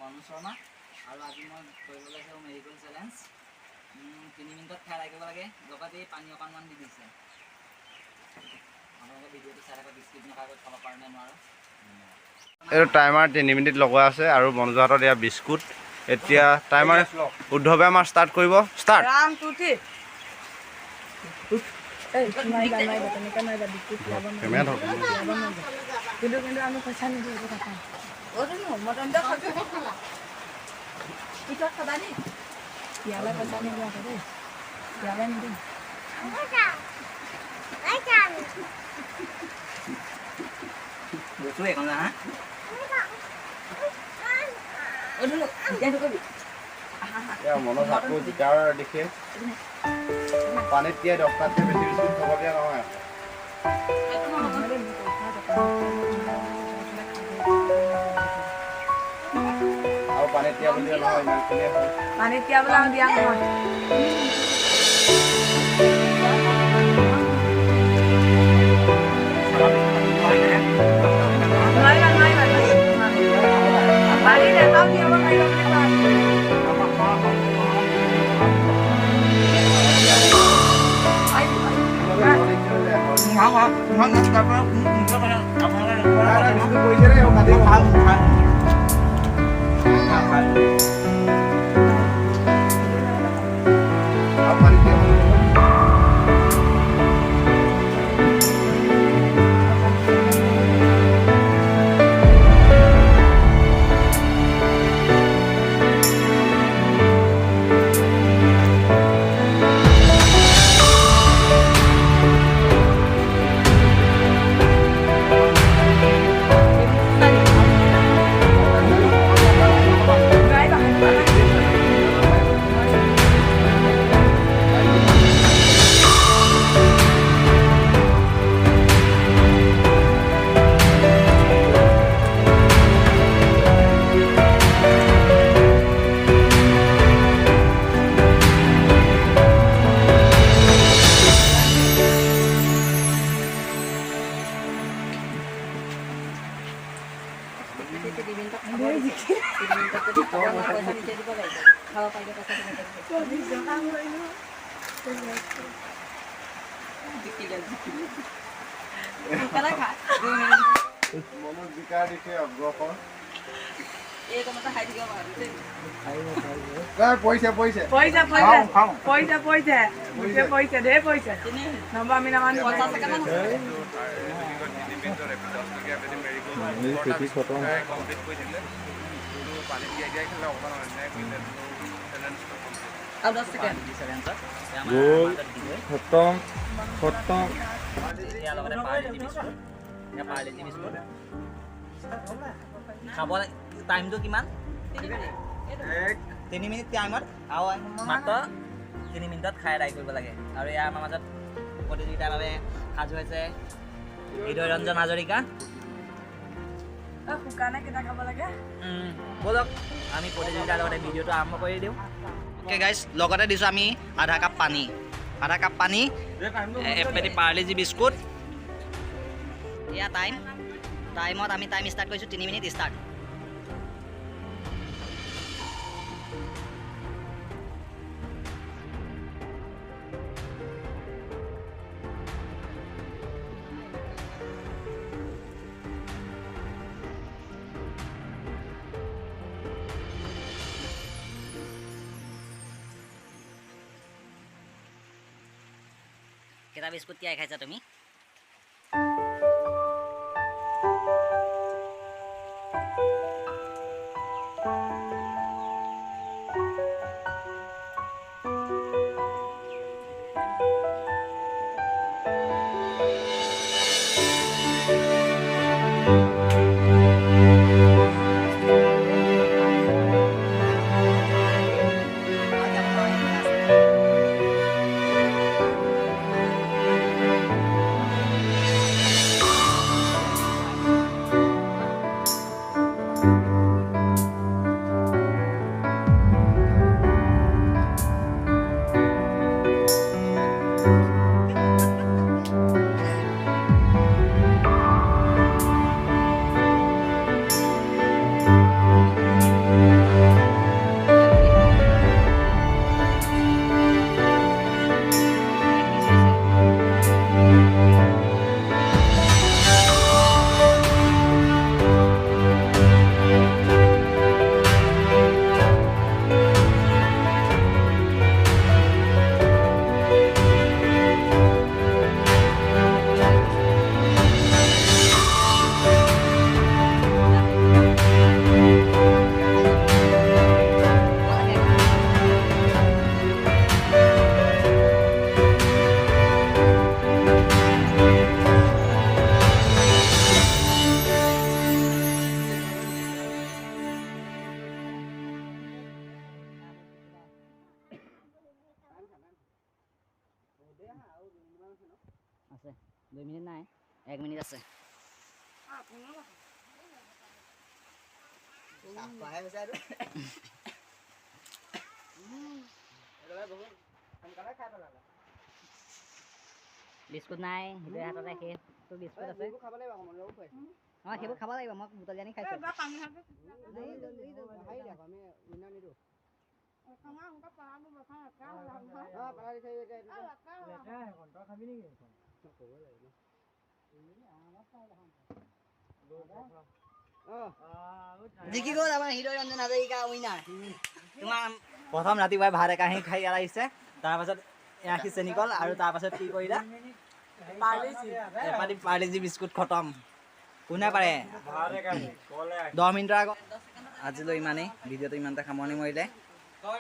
কৰ্ণ শৰ্মা আৰু আজি মই কৰিবলৈ যাওঁ মেৰিগোল্ড চেলেঞ্জ 3 মিনিটত খাই ৰাখিব লাগে লগতে পানী অকণমান দি দিছে আপোনালোকে ভিডিঅ'টো চাই থাকক স্কিপ নকৰাকৈ ফ'ল' কাৰণে নোৱাৰো এইটো টাইমাৰ 3 মিনিট লগোৱা আছে আৰু মনোজ হাতত এয়া বিস্কুট এতিয়া টাইমাৰ উদ্ধৱে আমাৰ ষ্টাৰ্ট কৰিব ষ্টাৰ্ট ৰাম তুতি এই নাইবা তেনেকৈ নাইবা বিস্কুট লাভ কিন্তু আমি পইচা নিদিওঁ এইটো কথা মটনটো পিছত খাবা নি ইয়ালৈ পইচা নিদিওঁ আকৌ দেই ইয়ালৈ নিদিওঁ বস্তু এখন হা মনোজ হাতটো জিকাৰ দেখে পানীত তিয়াই 10টাতকৈ বেছি বিস্কুট খাবলগীয়া নহয় আৰু পানীত তিয়াবলগীয়া নহয় ইমানখিনিয়ে হয় পানীত তিয়াবলৈ আমি দিয়া নহয় পানী দেখাও তিয়াব পাৰিব মনোজ জিকাৰ দেখে অগ্ৰসৰ পইচা পইচা পইচা পইচা পইচা পইচা পইচা ধেৰ পইচা নহ'ব আমি নামানো 50 ছেকেণ্ড আৰু 10 ছেকেণ্ড খতম খতম এতিয়া লগতে পাৰ্লেজি বিস্কুট খাব টাইমটো কিমান 3 মিনিট টাইমত আৰু মাত্ৰ 3 মিনিটত খাই আদায় কৰিব লাগে আৰু ইয়াৰ আমাৰ মাজত প্ৰতিযোগিতাৰ বাবে সাজু হৈছে হৃদয় ৰঞ্জন হাজৰিকা শুকানে কেইটা খাব লাগে ব'লক আমি প্ৰতিযোগিতাৰ লগতে ভিডিঅ'টো আৰম্ভ কৰি দিওঁ অ'কে গাইজ লগতে দিছোঁ আমি আধা কাপ পানী এক পেটি পাৰ্লেজি বিস্কুট এয়া টাইমত আমি টাইম ষ্টাৰ্ট কৰিছোঁ 3 মিনিট ষ্টাৰ্ট কেইটা বিস্কুট তিয়াই খাইছা তুমি আছে 2 মিনিট নাই 1 মিনিট আছে বিস্কুট নাই সেইটো হাততে সেইটো বিস্কুট আছে সেইবোৰ খাব লাগিব মই বুটলি আনি খাইছোঁ জিকি গ'ল আমাৰ হৃদয় ৰঞ্জন হাজৰিকা উইনাৰ তোমাৰ প্ৰথম ৰাতিপুৱাই ভাত একাহি খাই ইয়াত আহিছে তাৰপাছত এআশী চেনিকল আৰু তাৰপাছত কি কৰিলা পাৰ্লেজি বিস্কুট খতম কোনে পাৰে 10 মিনিটৰ আগত আজিলৈ ইমানেই ভিডিঅ'টো ইমানতে সামৰণি মৰিলে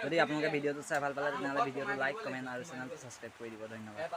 যদি আপোনালোকে ভিডিঅ'টো চাই ভাল পালে তেনেহ'লে ভিডিঅ'টো লাইক কমেণ্ট আৰু চেনেলটো ছাবস্ক্ৰাইব কৰি দিব ধন্যবাদ